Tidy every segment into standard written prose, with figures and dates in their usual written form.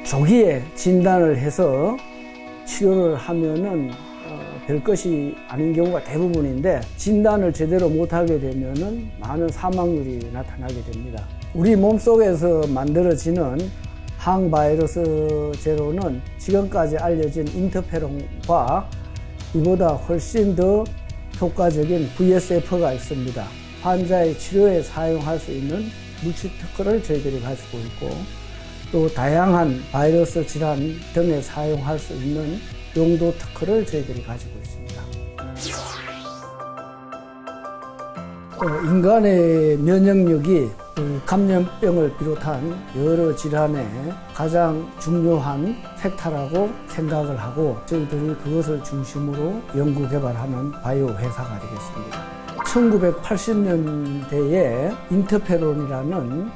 조기에 진단을 해서 치료를 하면은 별 것이 아닌 경우가 대부분인데, 진단을 제대로 못하게 되면은 많은 사망률이 나타나게 됩니다. 우리 몸속에서 만들어지는 항바이러스 제로는 지금까지 알려진 인터페론과 이보다 훨씬 더 효과적인 VSF가 있습니다. 환자의 치료에 사용할 수 있는 물질 특허를 저희들이 가지고 있고, 또 다양한 바이러스 질환 등에 사용할 수 있는 용도 특허를 저희들이 가지고 있습니다. 인간의 면역력이 감염병을 비롯한 여러 질환에 가장 중요한 팩터라고 생각을 하고, 저희들이 그것을 중심으로 연구 개발하는 바이오 회사가 되겠습니다. 1980년대에 인터페론이라는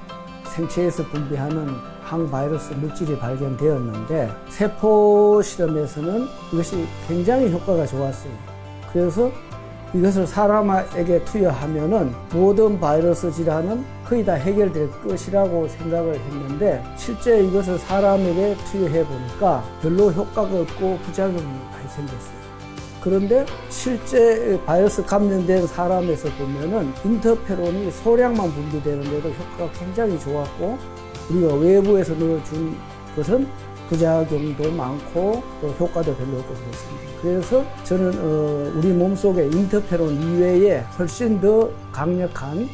생체에서 분비하는 항바이러스 물질이 발견되었는데, 세포 실험에서는 이것이 굉장히 효과가 좋았어요. 그래서 이것을 사람에게 투여하면은 모든 바이러스 질환은 거의 다 해결될 것이라고 생각을 했는데, 실제 이것을 사람에게 투여해 보니까 별로 효과가 없고 부작용이 많이 생겼어요. 그런데 실제 바이러스 감염된 사람에서 보면은 인터페론이 소량만 분비되는데도 효과가 굉장히 좋았고, 우리가 외부에서 넣어준 것은 부작용도 많고 또 효과도 별로 없고 그렇습니다. 그래서 저는 우리 몸속에 인터페론 이외에 훨씬 더 강력한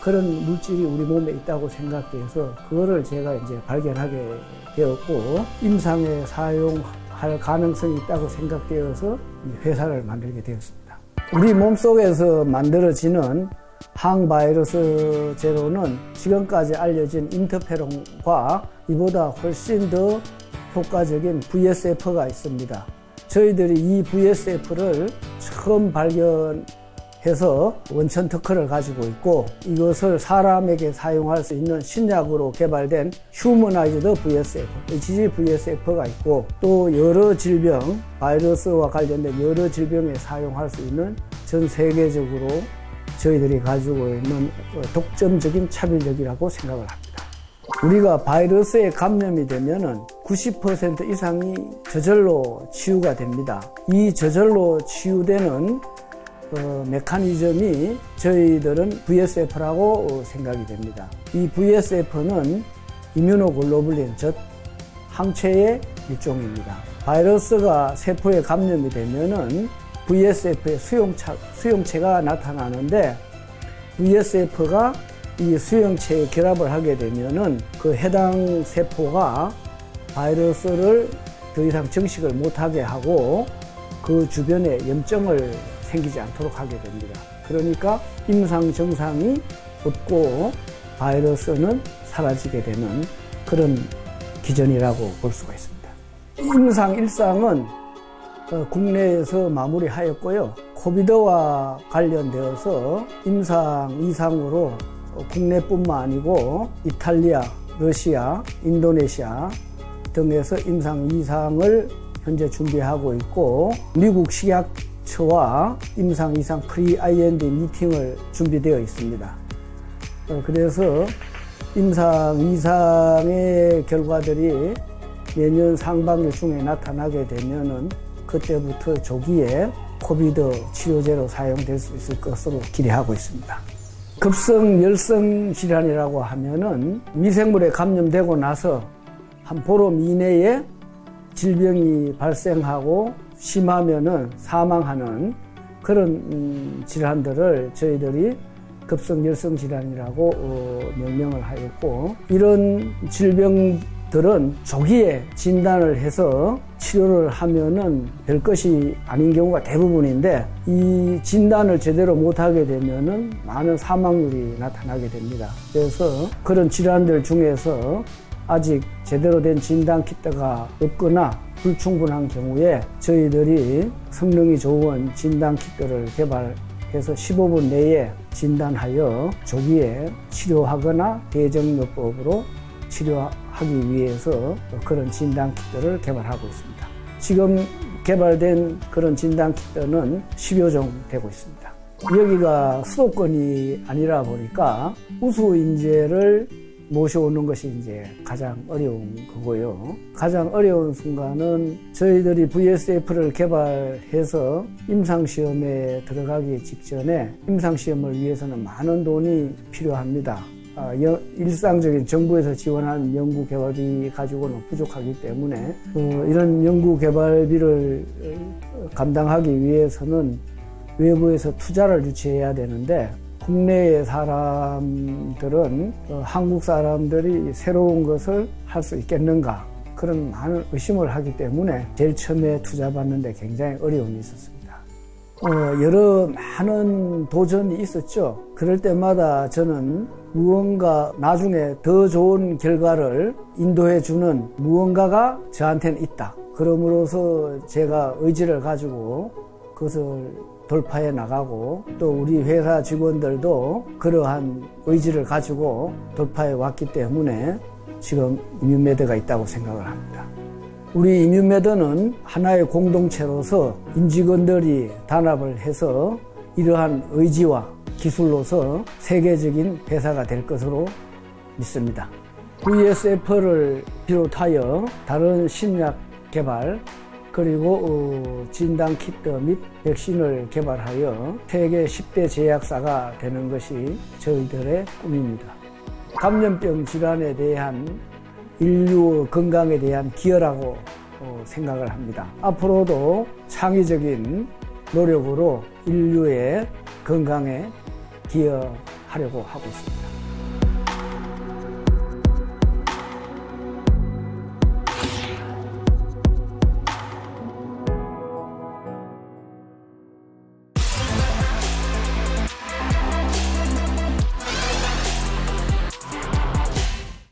그런 물질이 우리 몸에 있다고 생각돼서 그거를 제가 이제 발견하게 되었고, 임상에 사용할 가능성이 있다고 생각되어서 회사를 만들게 되었습니다. 우리 몸속에서 만들어지는 항바이러스 제로는 지금까지 알려진 인터페론과 이보다 훨씬 더 효과적인 VSF가 있습니다. 저희들이 이 VSF를 처음 발견해서 원천 특허를 가지고 있고, 이것을 사람에게 사용할 수 있는 신약으로 개발된 휴머나이즈드 VSF, HG VSF가 있고, 또 여러 질병, 바이러스와 관련된 여러 질병에 사용할 수 있는 전 세계적으로 저희들이 가지고 있는 독점적인 차별력이라고 생각을 합니다. 우리가 바이러스에 감염이 되면은 90% 이상이 저절로 치유가 됩니다. 이 저절로 치유되는 메커니즘이 저희들은 VSF라고 생각이 됩니다. 이 VSF는 이뮤노글로불린, 즉 항체의 일종입니다. 바이러스가 세포에 감염이 되면은 VSF의 수용체가 나타나는데, VSF가 이 수용체에 결합을 하게 되면은 그 해당 세포가 바이러스를 더 이상 증식을 못하게 하고 그 주변에 염증을 생기지 않도록 하게 됩니다. 그러니까 임상 증상이 없고 바이러스는 사라지게 되는 그런 기전이라고 볼 수가 있습니다. 임상 1상은 국내에서 마무리하였고요. 코비드와 관련되어서 임상 2상으로 국내뿐만 아니고 이탈리아, 러시아, 인도네시아 등에서 임상 2상을 현재 준비하고 있고, 미국 식약처와 임상 2상 프리-IND 미팅을 준비되어 있습니다. 그래서 임상 2상의 결과들이 내년 상반기 중에 나타나게 되면은 그때부터 조기에 코비드 치료제로 사용될 수 있을 것으로 기대하고 있습니다. 급성 열성 질환이라고 하면은 미생물에 감염되고 나서 한 보름 이내에 질병이 발생하고 심하면은 사망하는 그런 질환들을 저희들이 급성 열성 질환이라고 명명을 하였고, 이런 질병들은 조기에 진단을 해서 치료를 하면은 별 것이 아닌 경우가 대부분인데, 이 진단을 제대로 못하게 되면은 많은 사망률이 나타나게 됩니다. 그래서 그런 질환들 중에서 아직 제대로 된 진단 키트가 없거나 불충분한 경우에 저희들이 성능이 좋은 진단 키트를 개발해서 15분 내에 진단하여 조기에 치료하거나 대증요법으로 치료하기 위해서 그런 진단 키트를 개발하고 있습니다. 지금 개발된 그런 진단 키트는 10여 종 되고 있습니다. 여기가 수도권이 아니라 보니까 우수 인재를 모셔오는 것이 이제 가장 어려운 거고요. 가장 어려운 순간은 저희들이 VSF를 개발해서 임상시험에 들어가기 직전에 임상시험을 위해서는 많은 돈이 필요합니다. 일상적인 정부에서 지원하는 연구개발비 가지고는 부족하기 때문에 이런 연구개발비를 감당하기 위해서는 외부에서 투자를 유치해야 되는데 국내의 사람들은 한국 사람들이 새로운 것을 할 수 있겠는가 그런 많은 의심을 하기 때문에 제일 처음에 투자받는데 굉장히 어려움이 있었습니다. 여러 많은 도전이 있었죠. 그럴 때마다 저는 무언가 나중에 더 좋은 결과를 인도해 주는 무언가가 저한테는 있다. 그러므로서 제가 의지를 가지고 그것을 돌파해 나가고 또 우리 회사 직원들도 그러한 의지를 가지고 돌파해 왔기 때문에 지금 이뮨메드가 있다고 생각을 합니다. 우리 이뮨메드는 하나의 공동체로서 임직원들이 단합을 해서 이러한 의지와 기술로서 세계적인 회사가 될 것으로 믿습니다. VSF를 비롯하여 다른 신약 개발 그리고 진단 키트 및 백신을 개발하여 세계 10대 제약사가 되는 것이 저희들의 꿈입니다. 감염병 질환에 대한 인류 건강에 대한 기여라고 생각을 합니다. 앞으로도 창의적인 노력으로 인류의 건강에 기여하려고 하고 있습니다.